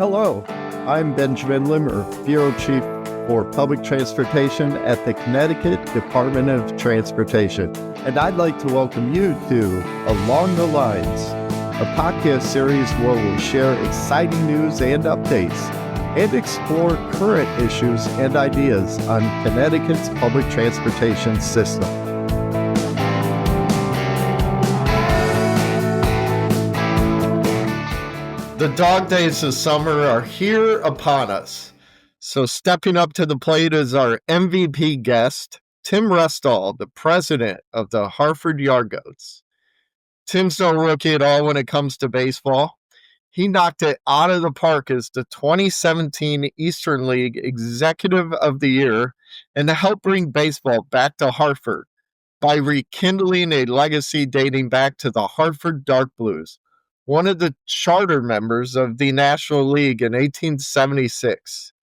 Hello, I'm Benjamin Limmer, Bureau Chief for Public Transportation at the Connecticut Department of Transportation. And I'd like to welcome you to Along the Lines, a podcast series where we'll share exciting news and updates and explore current issues and ideas on Connecticut's public transportation system. The dog days of summer are here upon us. So stepping up to the plate is our MVP guest, Tim Restall, the president of the Hartford Yard Goats. Tim's no rookie at all when it comes to baseball. He knocked it out of the park as the 2017 Eastern League Executive of the Year and to help bring baseball back to Hartford by rekindling a legacy dating back to the Hartford Dark Blues, one of the charter members of the National League in 1876.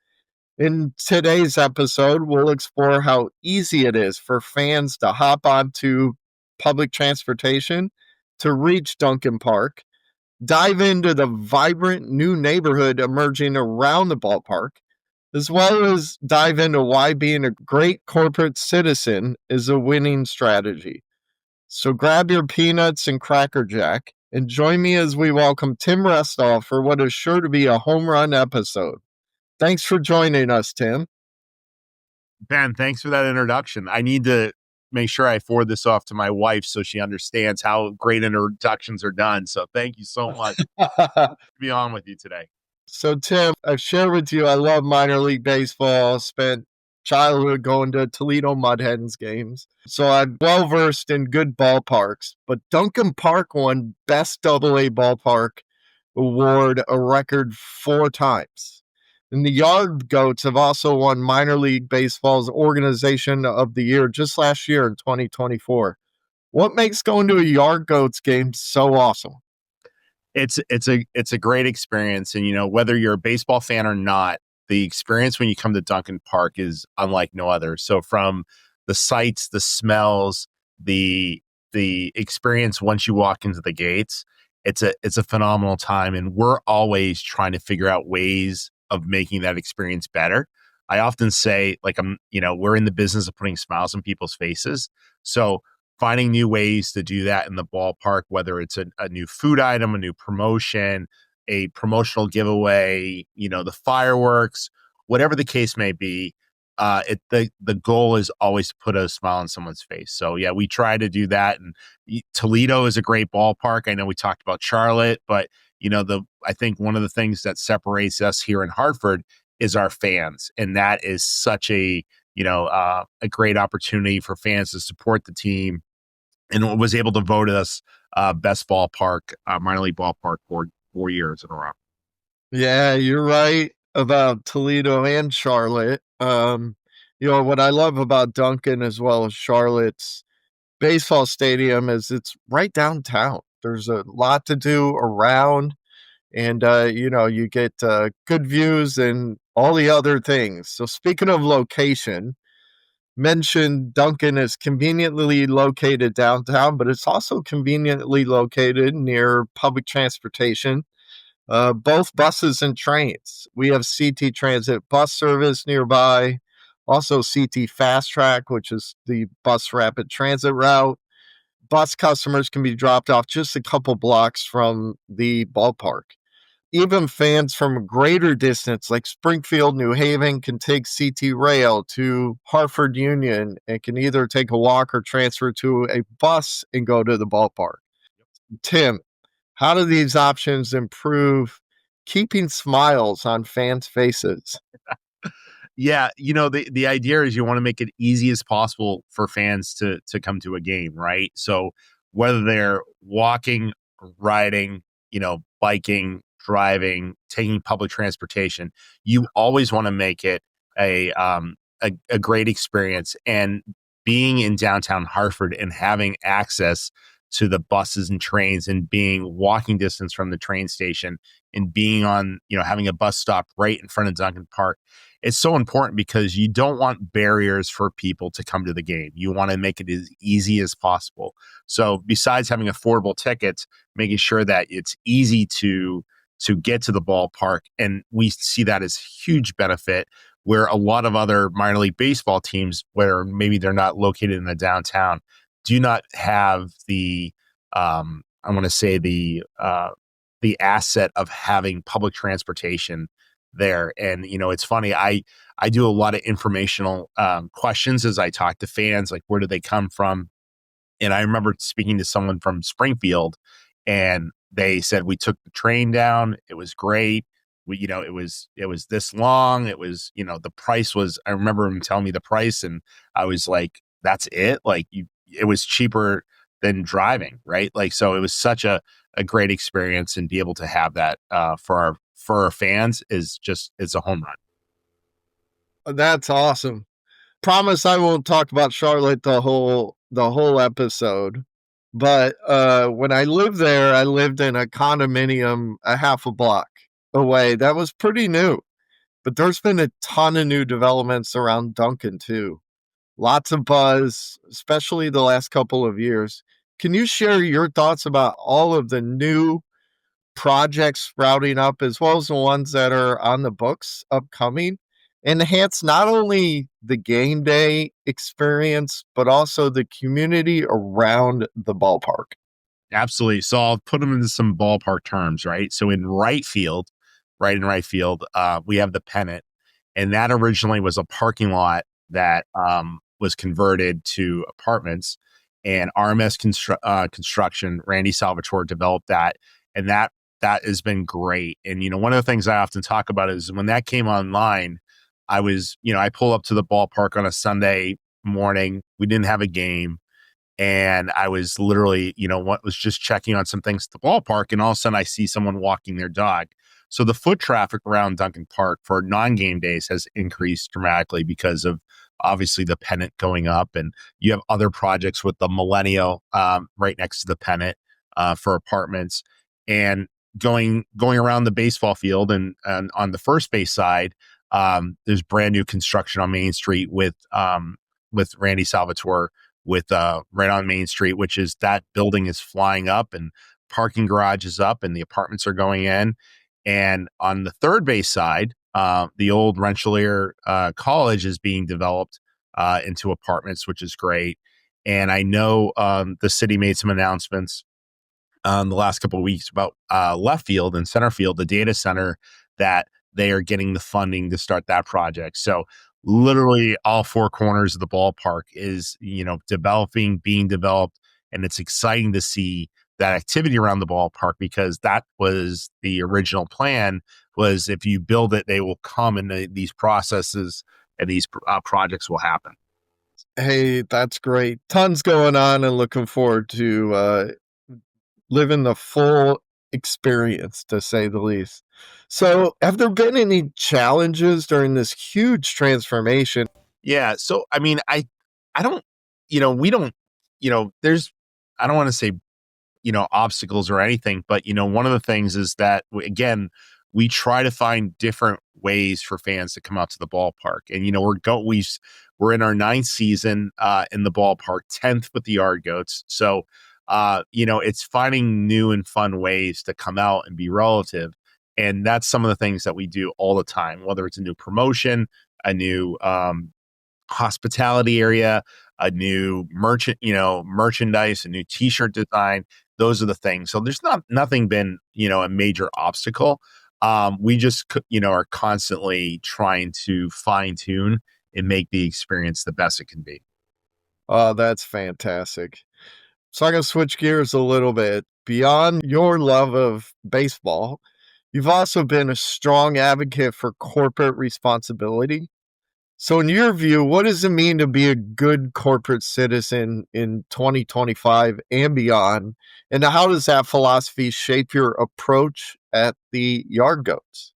In today's episode, we'll explore how easy it is for fans to hop onto public transportation to reach Dunkin Park, dive into the vibrant new neighborhood emerging around the ballpark, as well as dive into why being a great corporate citizen is a winning strategy. So grab your peanuts and Cracker Jack and join me as we welcome Tim Restall for what is sure to be a home run episode. Thanks for joining us, Tim. Ben, thanks for that introduction. I need to make sure I forward this off to my wife so she understands how great introductions are done. So thank you so much to be on with you today. So, Tim, I've shared with you I love minor league baseball, spent childhood going to Toledo Mud Hens games. So I'm well-versed in good ballparks, but Dunkin Park won Best AA Ballpark award a record 4 times. And the Yard Goats have also won Minor League Baseball's Organization of the Year just last year in 2024. What makes going to a Yard Goats game so awesome? It's a great experience. And, you know, whether you're a baseball fan or not, the experience when you come to Dunkin Park is unlike no other. So from the sights, the smells, the experience once you walk into the gates, it's a phenomenal time. And we're always trying to figure out ways of making that experience better. I often say, we're in the business of putting smiles on people's faces. So finding new ways to do that in the ballpark, whether it's a new food item, a new promotion, a promotional giveaway, the fireworks, whatever the case may be, the goal is always to put a smile on someone's face. So yeah, we try to do that. And Toledo is a great ballpark. I know we talked about Charlotte, but I think one of the things that separates us here in Hartford is our fans, and that is such a great opportunity for fans to support the team, and was able to vote us best ballpark, minor league ballpark for 4 years in a row. Yeah, you're right about Toledo and Charlotte. What I love about Dunkin as well as Charlotte's baseball stadium is it's right downtown. There's a lot to do around, and you get good views and all the other things. So speaking of location, mentioned Dunkin is conveniently located downtown, but it's also conveniently located near public transportation, both buses and trains. We have CT Transit bus service nearby, also CT Fast Track, which is the bus rapid transit route. Bus customers can be dropped off just a couple blocks from the ballpark. Even fans from a greater distance, like Springfield, New Haven, can take CT Rail to Hartford Union and can either take a walk or transfer to a bus and go to the ballpark. Tim, how do these options improve keeping smiles on fans' faces? Yeah, the idea is you want to make it easy as possible for fans to come to a game, right? So whether they're walking, riding, biking, driving, taking public transportation, you always want to make it a great experience. And being in downtown Hartford and having access to the buses and trains and being walking distance from the train station and being on, having a bus stop right in front of Dunkin Park, it's so important because you don't want barriers for people to come to the game. You want to make it as easy as possible. So besides having affordable tickets, making sure that it's easy to to get to the ballpark. And we see that as huge benefit where a lot of other minor league baseball teams, where maybe they're not located in the downtown, do not have the, I want to say the asset of having public transportation there. And, it's funny. I do a lot of informational questions as I talk to fans, like where do they come from? And I remember speaking to someone from Springfield, and they said we took the train down. It was great. It was this long. It was, the price was. I remember him telling me the price, and I was like, "That's it." Like it was cheaper than driving, right? Like so, it was such a great experience, and be able to have that for our fans is a home run. That's awesome. Promise I won't talk about Charlotte the whole episode. But when I lived there, I lived in a condominium a half a block away. That was pretty new. But there's been a ton of new developments around Duncan too. Lots of buzz, especially the last couple of years. Can you share your thoughts about all of the new projects sprouting up, as well as the ones that are on the books upcoming, enhance not only the game day experience, but also the community around the ballpark? Absolutely. So I'll put them into some ballpark terms, right? So in right field, we have the pennant, and that originally was a parking lot that was converted to apartments. And Construction, Randy Salvatore developed that, and that has been great. And one of the things I often talk about is when that came online, I pull up to the ballpark on a Sunday morning. We didn't have a game. And I was literally, what was just checking on some things at the ballpark. And all of a sudden I see someone walking their dog. So the foot traffic around Dunkin Park for non-game days has increased dramatically because of obviously the pennant going up. And you have other projects with the Millennial right next to the pennant for apartments. And going around the baseball field and on the first base side, there's brand new construction on Main Street with Randy Salvatore with right on Main Street, which is that building is flying up and parking garage is up and the apartments are going in. And on the third base side, the old Rensselaer College is being developed into apartments, which is great. And I know the city made some announcements the last couple of weeks about left field and center field, the data center, that they are getting the funding to start that project. So literally all four corners of the ballpark is, being developed. And it's exciting to see that activity around the ballpark, because that was the original plan, was if you build it, they will come, and these processes and these projects will happen. Hey, that's great. Tons going on, and looking forward to living the full experience, to say the least. So, have there been any challenges during this huge transformation? Yeah. So, I mean, I don't, we don't, there's, I don't want to say, obstacles or anything, but, one of the things is that, again, we try to find different ways for fans to come out to the ballpark. And, we're in our ninth season in the ballpark, 10th with the Yard Goats. So, it's finding new and fun ways to come out and be relative. And that's some of the things that we do all the time, whether it's a new promotion, a new hospitality area, a new merchandise, a new t-shirt design. Those are the things. So there's nothing been, a major obstacle. We just, are constantly trying to fine tune and make the experience the best it can be. Oh, that's fantastic. So I'm going to switch gears a little bit. Beyond your love of baseball, you've also been a strong advocate for corporate responsibility. So, in your view, what does it mean to be a good corporate citizen in 2025 and beyond? And how does that philosophy shape your approach at the Yard Goats?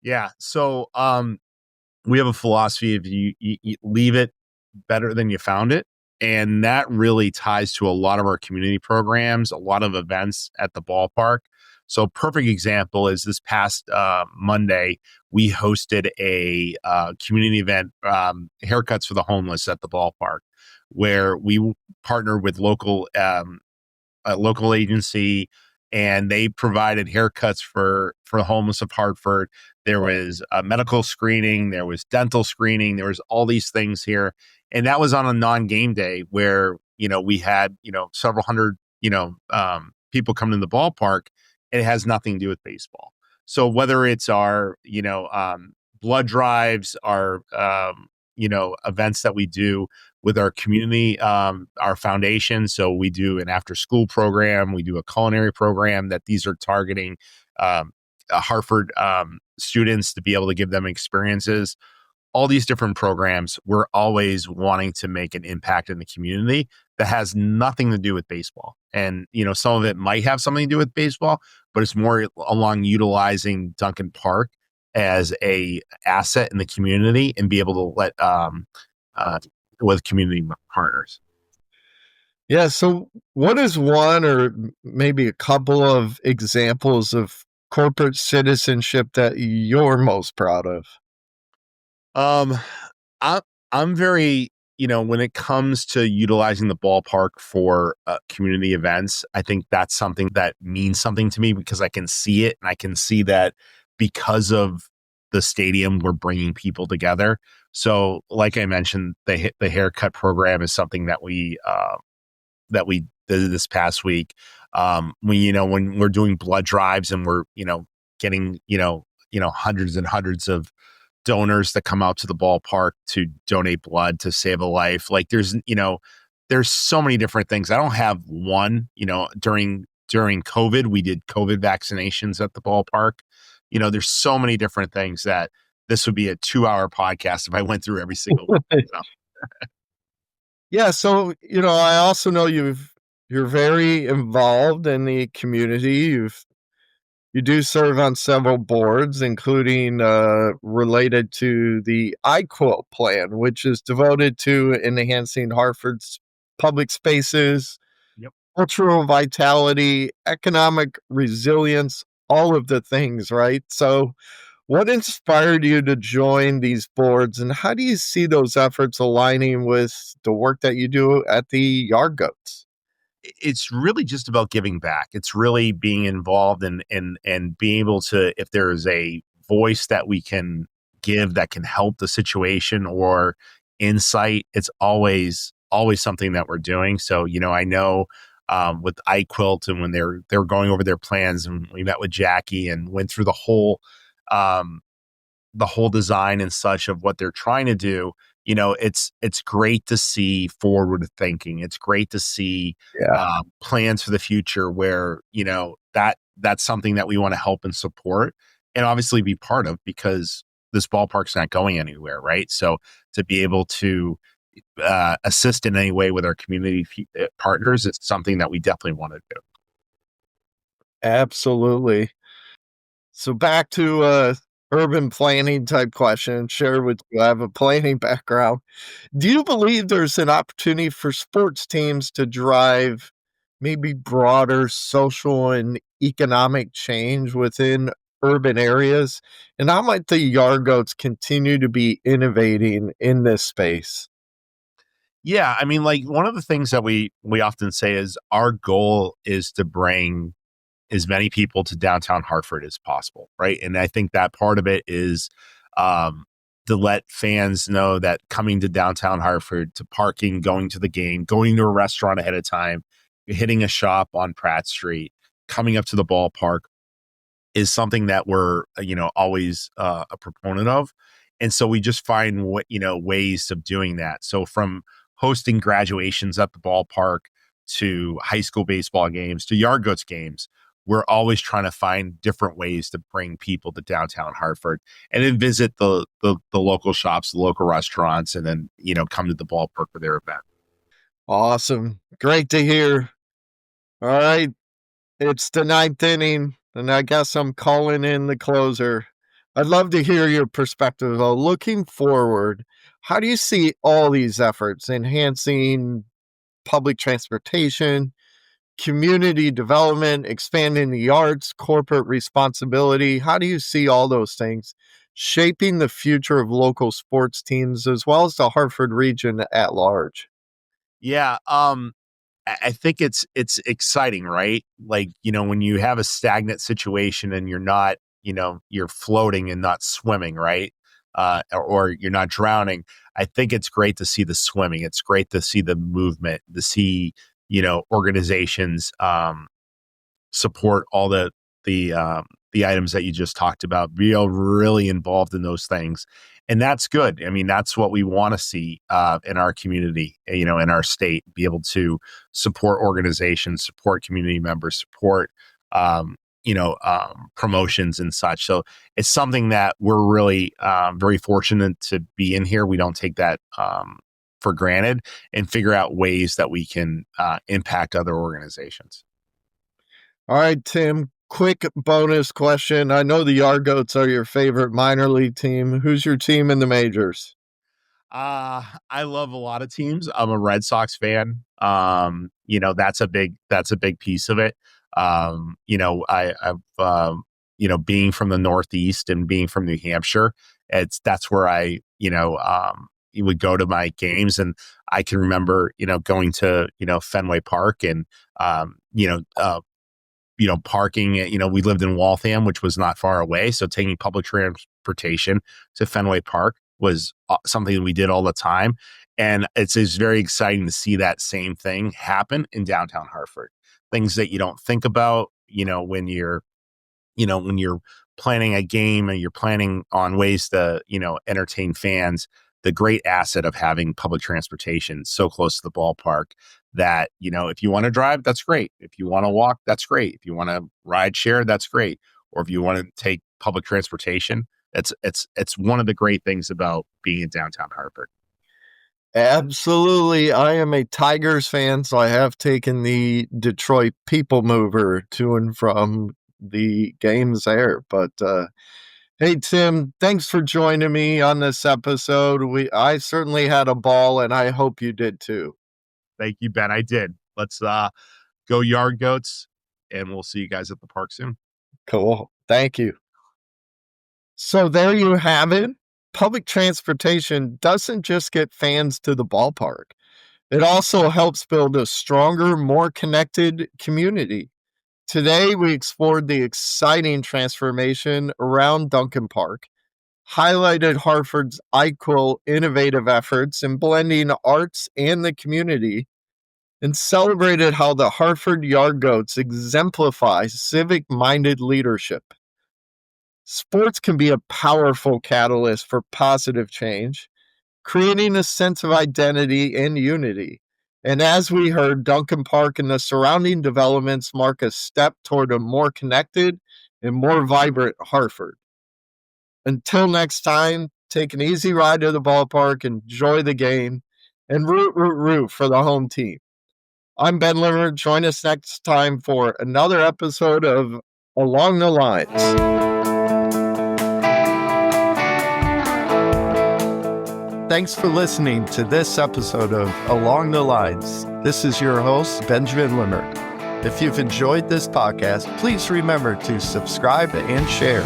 Yeah. So we have a philosophy of you leave it better than you found it. And that really ties to a lot of our community programs, a lot of events at the ballpark. So perfect example is this past Monday, we hosted a community event, haircuts for the homeless at the ballpark, where we partnered with a local agency, and they provided haircuts for the homeless of Hartford. There was a medical screening, there was dental screening, there was all these things here, and that was on a non-game day where we had several hundred people coming in the ballpark. It has nothing to do with baseball. So whether it's our blood drives, our events that we do with our community, our foundation. So we do an after school program, we do a culinary program that these are targeting Hartford students to be able to give them experiences. All these different programs, we're always wanting to make an impact in the community that has nothing to do with baseball. And, some of it might have something to do with baseball, but it's more along utilizing Dunkin Park as a asset in the community and be able to let with community partners. Yeah. So, what is one or maybe a couple of examples of corporate citizenship that you're most proud of? Um, I, I'm very, when it comes to utilizing the ballpark for community events, I think that's something that means something to me because I can see it and I can see that because of the stadium, we're bringing people together. So, like I mentioned, the haircut program is something that we did this past week. When we're doing blood drives and we're getting hundreds and hundreds of donors that come out to the ballpark to donate blood to save a life. Like there's so many different things. I don't have one. During COVID, we did COVID vaccinations at the ballpark. There's so many different things that this would be a 2-hour podcast if I went through every single one. So. Yeah. So, I also know you're very involved in the community. You do serve on several boards, including related to the iQuilt plan, which is devoted to enhancing Hartford's public spaces, Yep. cultural vitality, economic resilience, all of the things, right? So, what inspired you to join these boards, and how do you see those efforts aligning with the work that you do at the Yard Goats? It's really just about giving back. It's really being involved and being able to, if there is a voice that we can give that can help the situation or insight, it's always something that we're doing. So, I know with iQuilt and when they're going over their plans, and we met with Jackie and went through um, the whole design and such of what they're trying to do. It's great to see forward thinking. It's great to see plans for the future where that's something that we want to help and support and obviously be part of, because this ballpark's not going anywhere, right? So to be able to assist in any way with our community partners, it's something that we definitely want to do. Absolutely. So back to urban planning type question. Share with you, I have a planning background. Do you believe there's an opportunity for sports teams to drive maybe broader social and economic change within urban areas? And how might the Yard Goats continue to be innovating in this space? Yeah, I mean, like one of the things that we often say is our goal is to bring as many people to downtown Hartford as possible, right? And I think that part of it is um, to let fans know that coming to downtown Hartford, to parking, going to the game, going to a restaurant ahead of time, hitting a shop on Pratt Street, coming up to the ballpark is something that we're always a proponent of. And so we just find ways of doing that. So from hosting graduations at the ballpark to high school baseball games to Yard Goats games, we're always trying to find different ways to bring people to downtown Hartford and then visit the local shops, the local restaurants, and then come to the ballpark for their event. Awesome. Great to hear. All right. It's the ninth inning, and I guess I'm calling in the closer. I'd love to hear your perspective, though. Looking forward, how do you see all these efforts enhancing public transportation, community development, expanding the arts, corporate responsibility? How do you see all those things shaping the future of local sports teams as well as the Hartford region at large? Yeah. I think it's exciting, right? Like, when you have a stagnant situation and you're not, you're floating and not swimming, right? Or you're not drowning. I think it's great to see the swimming. It's great to see the movement, to see, organizations support all the items that you just talked about, be really involved in those things. And that's good. I mean, that's what we want to see in our community, in our state, be able to support organizations, support community members, support, promotions and such. So it's something that we're really very fortunate to be in here. We don't take that for granted, and figure out ways that we can impact other organizations. All right, Tim, quick bonus question. I know the Yard Goats are your favorite minor league team. Who's your team in the majors? I love a lot of teams. I'm a Red Sox fan. That's a big piece of it. I've being from the Northeast and being from New Hampshire, that's where I you would go to my games, and I can remember, going to, Fenway Park and, parking, we lived in Waltham, which was not far away. So taking public transportation to Fenway Park was something that we did all the time. And it's very exciting to see that same thing happen in downtown Hartford. Things that you don't think about, when you're planning a game and you're planning on ways to, entertain fans. The great asset of having public transportation so close to the ballpark that, if you want to drive, that's great. If you want to walk, that's great. If you want to ride share, that's great. Or if you want to take public transportation, it's one of the great things about being in downtown Hartford. Absolutely. I am a Tigers fan, so I have taken the Detroit People Mover to and from the games there. But hey, Tim, thanks for joining me on this episode. I certainly had a ball, and I hope you did too. Thank you, Ben. I did. Let's go Yard Goats, and we'll see you guys at the park soon. Cool. Thank you. So there you have it. Public transportation doesn't just get fans to the ballpark. It also helps build a stronger, more connected community. Today, we explored the exciting transformation around Dunkin Park, highlighted Hartford's innovative efforts in blending arts and the community, and celebrated how the Hartford Yard Goats exemplify civic-minded leadership. Sports can be a powerful catalyst for positive change, creating a sense of identity and unity. And as we heard, Dunkin Park and the surrounding developments mark a step toward a more connected and more vibrant Hartford. Until next time, take an easy ride to the ballpark, enjoy the game, and root for the home team. I'm Ben Limmer. Join us next time for another episode of Along the Lines. Thanks for listening to this episode of Along the Lines. This is your host, Benjamin Limmer. If you've enjoyed this podcast, please remember to subscribe and share.